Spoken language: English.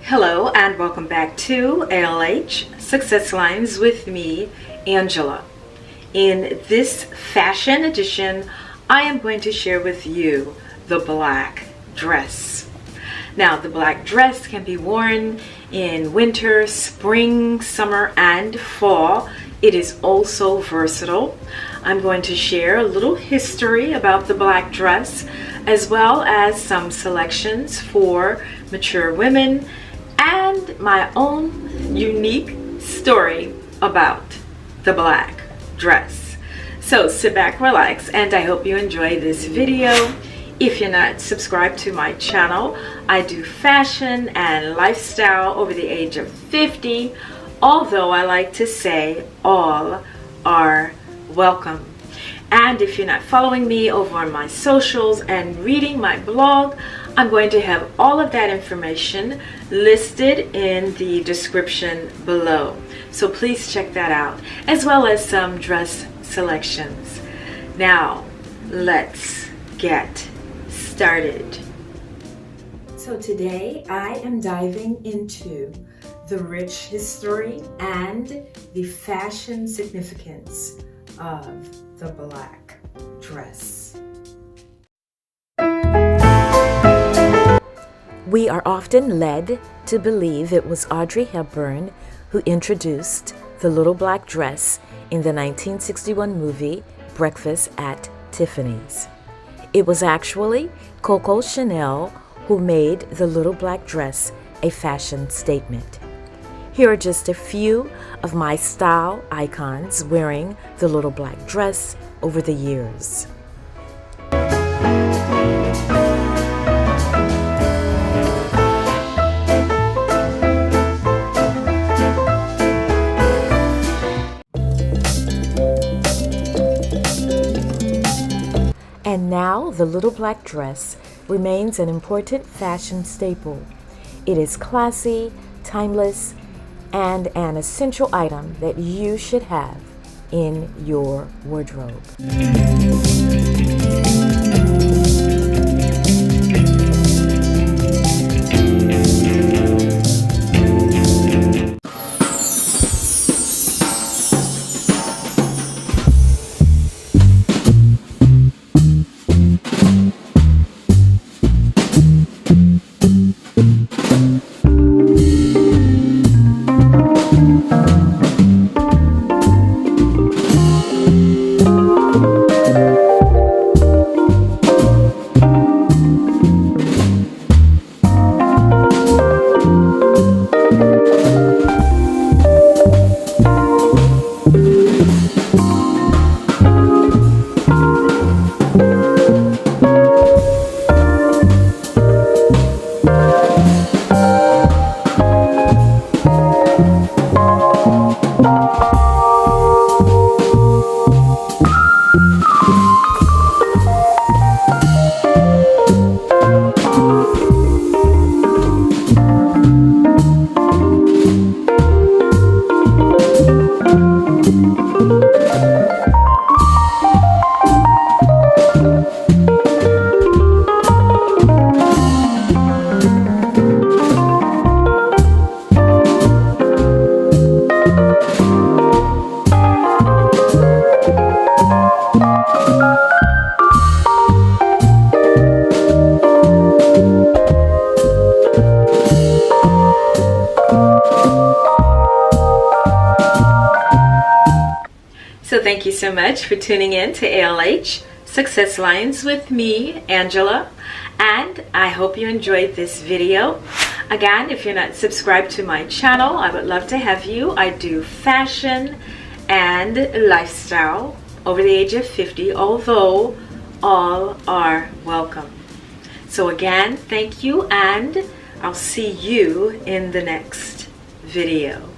Hello and welcome back to ALH Success Lines with me, Angela. In this fashion edition, I am going to share with you the black dress. Now, the black dress can be worn in winter, spring, summer, and fall. It is also versatile. I'm going to share a little history about the black dress, as well as some selections for mature women and my own unique story about the black dress. So sit back, relax, and I hope you enjoy this video. If you're not subscribed to my channel, I do fashion and lifestyle over the age of 50, although I like to say all are welcome. And if you're not following me over on my socials and reading my blog, I'm going to have all of that information listed in the description below. So please check that out, as well as some dress selections. Now, let's get started. So today I am diving into the rich history and the fashion significance of the black dress. We are often led to believe it was Audrey Hepburn who introduced the little black dress in the 1961 movie Breakfast at Tiffany's. It was actually Coco Chanel who made the little black dress a fashion statement. Here are just a few of my style icons wearing the little black dress over the years. And now the little black dress remains an important fashion staple. It is classy, timeless, and an essential item that you should have in your wardrobe. So thank you so much for tuning in to ALH Success Lines with me, Angela, and I hope you enjoyed this video. Again, if you're not subscribed to my channel, I would love to have you. I do fashion and lifestyle over the age of 50, although all are welcome. So again, thank you, and I'll see you in the next video.